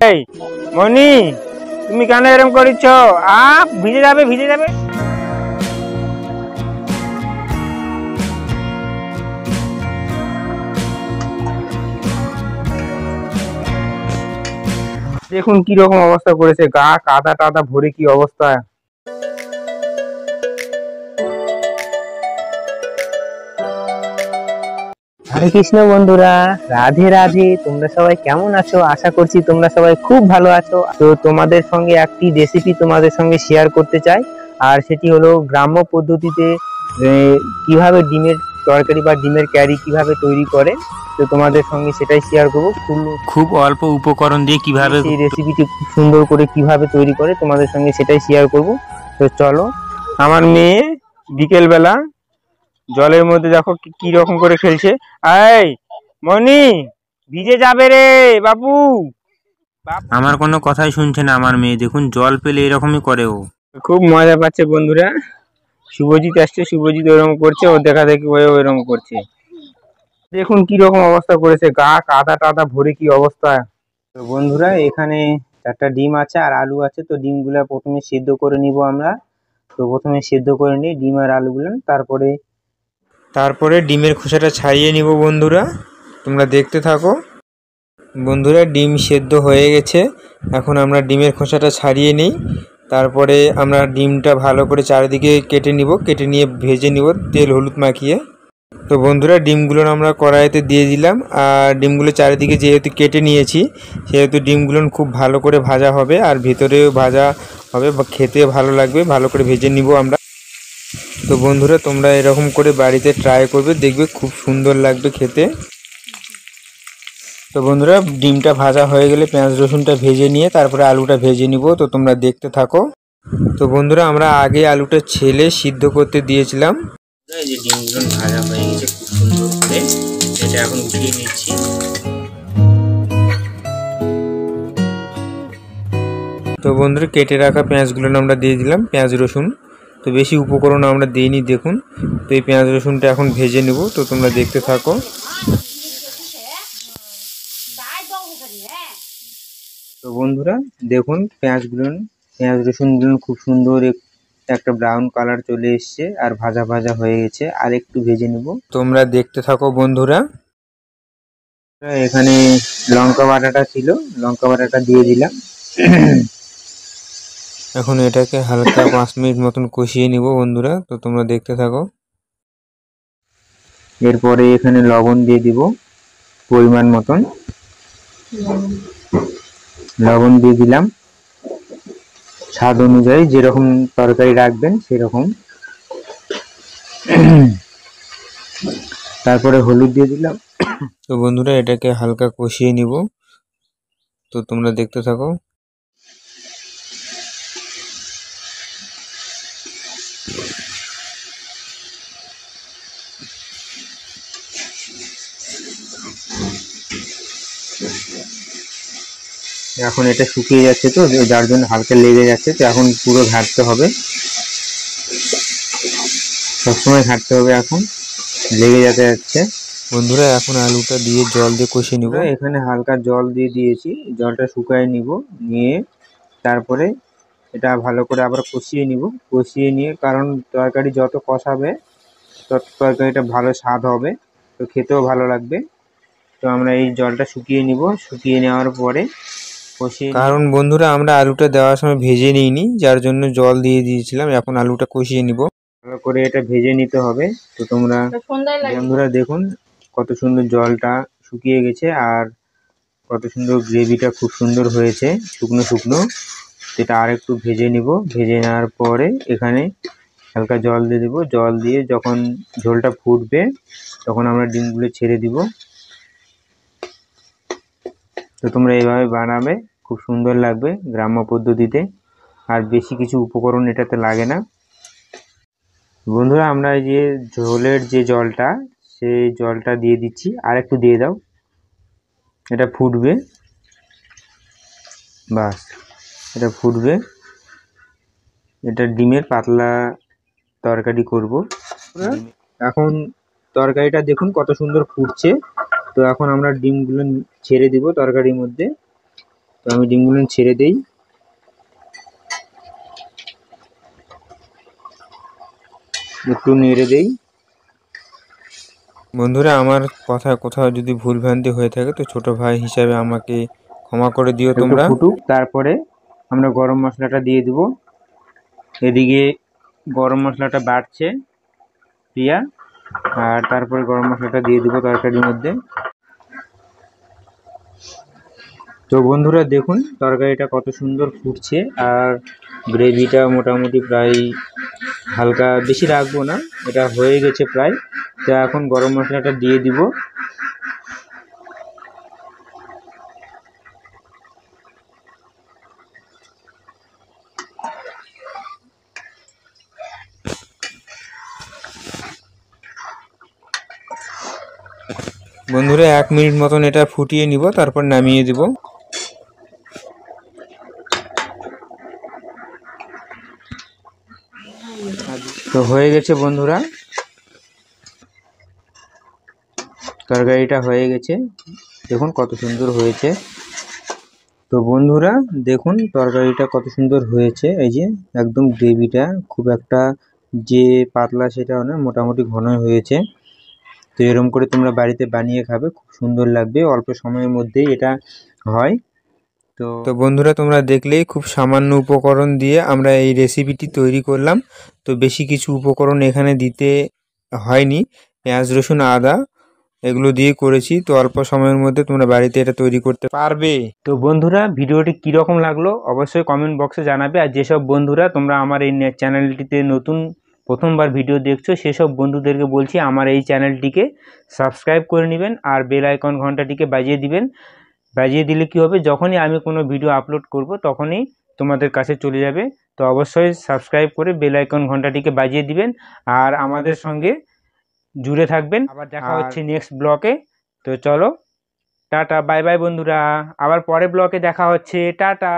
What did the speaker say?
এই মনি, তুমি কেন এরকম করিচ্ছ? ভিজে যাবে ভিজে যাবে। দেখুন কি রকম অবস্থা করেছে, গা কাদা টাদা ভরে কি অবস্থা। হরে কৃষ্ণ বন্ধুরা, রাধে রাধে। তোমরা সবাই কেমন আছো? আশা করছি তোমরা সবাই খুব ভালো আছো। তো তোমাদের সঙ্গে একটি রেসিপি তোমাদের সঙ্গে শেয়ার করতে চাই, আর সেটি হলো গ্রাম্য পদ্ধতিতে কিভাবে ডিমের তরকারি বা ডিমের ক্যারি কিভাবে তৈরি করে। তো তোমাদের সঙ্গে সেটাই শেয়ার করবো। খুব অল্প উপকরণ দিয়ে কিভাবে এই রেসিপিটি খুব সুন্দর করে কিভাবে তৈরি করে তোমাদের সঙ্গে সেটাই শেয়ার করব। তো চলো। আমার মেয়ে বিকেল বেলা জলের মধ্যে দেখো কি রকম করে খেলছে। এই মনি, ভিজে যাবে রে বাবু। আমার কোনো কথাই শুনছে না আমার মেয়ে। দেখুন জল পেলে এরকমই করে ও। খুব মজা পাচ্ছে বন্ধুরা। শুভজিৎ আসছে, শুভজিৎ ওইরকম করছে, ও দেখা দেখি ওইরকম করছে। দেখুন কি রকম অবস্থা করেছে, গা কাদা টাদা ভরে কি অবস্থা। তো বন্ধুরা এখানে 4টা ডিম আছে আর আলু আছে। তো ডিমগুলা প্রথমে সিদ্ধ করে নিব আমরা। তো প্রথমে সিদ্ধ করে নিই ডিম আর আলুগুলো, তারপরে ডিমের খোসাটা ছাড়িয়ে নিব বন্ধুরা। তোমরা দেখতে থাকো বন্ধুরা। ডিম সেদ্ধ হয়ে গেছে, এখন আমরা ডিমের খোসাটা ছাড়িয়ে নিই। তারপরে আমরা ডিমটা ভালো করে চারিদিকে কেটে নিব, কেটে নিয়ে ভেজে নিব তেল হলুদ মাখিয়ে। তো বন্ধুরা ডিমগুলো আমরা কড়াইতে দিয়ে দিলাম, আর ডিমগুলো চারিদিকে যেহেতু কেটে নিয়েছি সেহেতু ডিমগুলো খুব ভালো করে ভাজা হবে, আর ভেতরেও ভাজা হবে, খেতে ভালো লাগবে। ভালো করে ভেজে নিব আমরা। তো বন্ধুরা তোমরা এরকম করে বাড়িতে ট্রাই করবে, দেখবে খুব সুন্দর লাগবে খেতে। তো বন্ধুরা ডিমটা ভাজা হয়ে গেলে পেঁয়াজ রসুনটা ভেজে নিয়ে তারপরে আলুটা ভেজে নিব। তো তোমরা দেখতে থাকো। তো বন্ধুরা আমরা আগে আলুটা ছেলে সিদ্ধ করতে দিয়েছিলাম। এই যে ডিমগুলো ভাজা হয়ে গেছে খুব সুন্দর করে, এটা এখন উঠিয়ে নিচ্ছি। তো বন্ধুরা কেটে রাখা পেঁয়াজগুলো আমরা দিয়ে দিলাম, পেঁয়াজ রসুন। তো বেশি উপকরণ আমরা দিইনি দেখুন। তো এই পেঁয়াজ রসুনটা এখন ভেজে নেব। তো তোমরা দেখতে থাকো। তো বন্ধুরা দেখুন পেঁয়াজ রসুনগুলো খুব সুন্দর একটা ব্রাউন কালার চলে এসছে, আর ভাজা ভাজা হয়ে গেছে। আর একটু ভেজে নেব, তোমরা দেখতে থাকো বন্ধুরা। এখানে লঙ্কা বাটাটা ছিল, লঙ্কা বাটাটা দিয়ে দিলাম। এখন এটাকে হালকা 5 মিনিট মতন কষিয়ে নিব বন্ধুরা। তো তোমরা দেখতে থাকো। এরপরে এখানে লবণ দিয়ে দিব পরিমাণ মতন, লবণ দিয়ে দিলাম স্বাদ অনুযায়ী, যেরকম তরকারি রাখবেন সেরকম। তারপরে হলুদ দিয়ে দিলাম। তো বন্ধুরা এটাকে হালকা কষিয়ে নিব। তো তোমরা দেখতে থাকো। এখন এটা শুকিয়ে যাচ্ছে, তো যার জন্য হালকা লেগে যাচ্ছে। তো এখন পুরো ঘাঁটতে হবে, সবসময় ঘাঁটতে হবে, এখন লেগে যেতে যাচ্ছে। বন্ধুরা এখন আলুটা দিয়ে জল দিয়ে কষিয়ে নিব। এখানে হালকা জল দিয়ে দিয়েছি, জলটা শুকায় নিব, নিয়ে তারপরে এটা ভালো করে আবার কষিয়ে নিব। কষিয়ে নিয়ে, কারণ তরকারি যত কষাবে তত তরকারিটা ভালো স্বাদ হবে, তো খেতেও ভালো লাগবে। তো আমরা এই জলটা শুকিয়ে নিব, শুকিয়ে নেওয়ার পরে কষিয়ে। কারণ বন্ধুরা আমরা আলুটা দেওয়ার সময় ভেজে নিইনি, যার জন্য জল দিয়ে দিয়েছিলাম। এখন আলুটা কষিয়ে নিব, ভালো করে এটা ভেজে নিতে হবে। তো তোমরা বন্ধুরা দেখুন কত সুন্দর জলটা শুকিয়ে গেছে, আর কত সুন্দর গ্রেভিটা খুব সুন্দর হয়েছে শুকনো শুকনো। এটা আর একটু ভেজে নিব, ভেজে নেওয়ার পরে এখানে হালকা জল দিয়ে দেবো। জল দিয়ে যখন ঝোলটা ফুটবে তখন আমরা ডিমগুলো ছেড়ে দিব। তো তোমরা এইভাবে বানাবে, খুব সুন্দর লাগবে গ্রাম্য পদ্ধতিতে, আর বেশি কিছু উপকরণ এটাতে লাগে না। বন্ধুরা আমরা এই যে ঝোলের যে জলটা, সেই জলটা দিয়ে দিচ্ছি, আর একটু দিয়ে দাও। এটা ফুটবে, বাস এটা ফুটবে। এটা ডিমের পাতলা তরকারি করব এখন। তরকারিটা দেখুন কত সুন্দর ফুটছে। তো এখন আমরা ডিমগুলো ছেড়ে দিব তরকারির মধ্যে। তো আমি ডিমগুলো ছেড়ে দেই। একটু নেড়ে দেই। বন্ধুরা, আমার কথা কোথাও যদি ভুলভ্রান্তি হয়ে থাকে তো ছোট ভাই হিসাবে আমাকে ক্ষমা করে দিও একটু তোমরা। ফুটুক, তারপরে আমরা গরম মশলাটা দিয়ে দিব। এদিকে গরম মশলাটা বাড়ছে প্রিয়া, আর তারপরে গরম মশলাটা দিয়ে দিব তরকারির মধ্যে। তো বন্ধুরা দেখুন তরকারিটা কত সুন্দর ফুটছে, আর গ্রেভিটা মোটামুটি প্রায় হালকা, বেশি রাখবো না, এটা হয়ে গেছে প্রায়। তো এখন গরম মশলাটা দিয়ে দিব। বন্ধুরা 1 মিনিট মতন এটা ফুটিয়ে নিব, তারপর নামিয়ে দিব। তো হয়ে গেছে বন্ধুরা, তরকারিটা হয়ে গেছে, দেখুন কত সুন্দর হয়েছে। তো বন্ধুরা দেখুন তরকারিটা কত সুন্দর হয়েছে, এই যে একদম গ্রেভিটা খুব একটা যে পাতলা সেটাও না, মোটামুটি ঘন হয়েছে। তো এরকম করে তোমরা বাড়িতে বানিয়ে খাবে, খুব সুন্দর লাগবে, অল্প সময়ের মধ্যেই এটা হয়। তো বন্ধুরা তোমরা দেখলেই খুব সামান্য উপকরণ দিয়ে আমরা এই রেসিপিটি তৈরি করলাম। তো বেশি কিছু উপকরণ এখানে দিতে হয়নি, পেঁয়াজ রসুন আদা এগুলো দিয়ে করেছি। তো অল্প সময়ের মধ্যে তোমরা বাড়িতে এটা তৈরি করতে পারবে। তো বন্ধুরা ভিডিওটি কীরকম লাগলো অবশ্যই কমেন্ট বক্সে জানাবে। আর যেসব বন্ধুরা তোমরা আমার এই চ্যানেলটিতে নতুন প্রথমবার ভিডিও দেখছো সেসব বন্ধুদেরকে বলছি আমার এই চ্যানেলটিকে সাবস্ক্রাইব করে নেবেন, আর বেল আইকন ঘন্টাটিকে বাজিয়ে দিবেন। বাজিয়ে দিলে কি হবে, যখনই আমি কোনো ভিডিও আপলোড করব তখনই তোমাদের কাছে চলে যাবে। তো অবশ্যই সাবস্ক্রাইব করে বেল আইকন ঘন্টাটিকে বাজিয়ে দিবেন, আর আমাদের সঙ্গে জুড়ে থাকবেন। আবার দেখা হচ্ছে নেক্সট ব্লকে। তো চলো টাটা, বাই বাই বন্ধুরা, আবার পরে ব্লকে দেখা হচ্ছে, টাটা।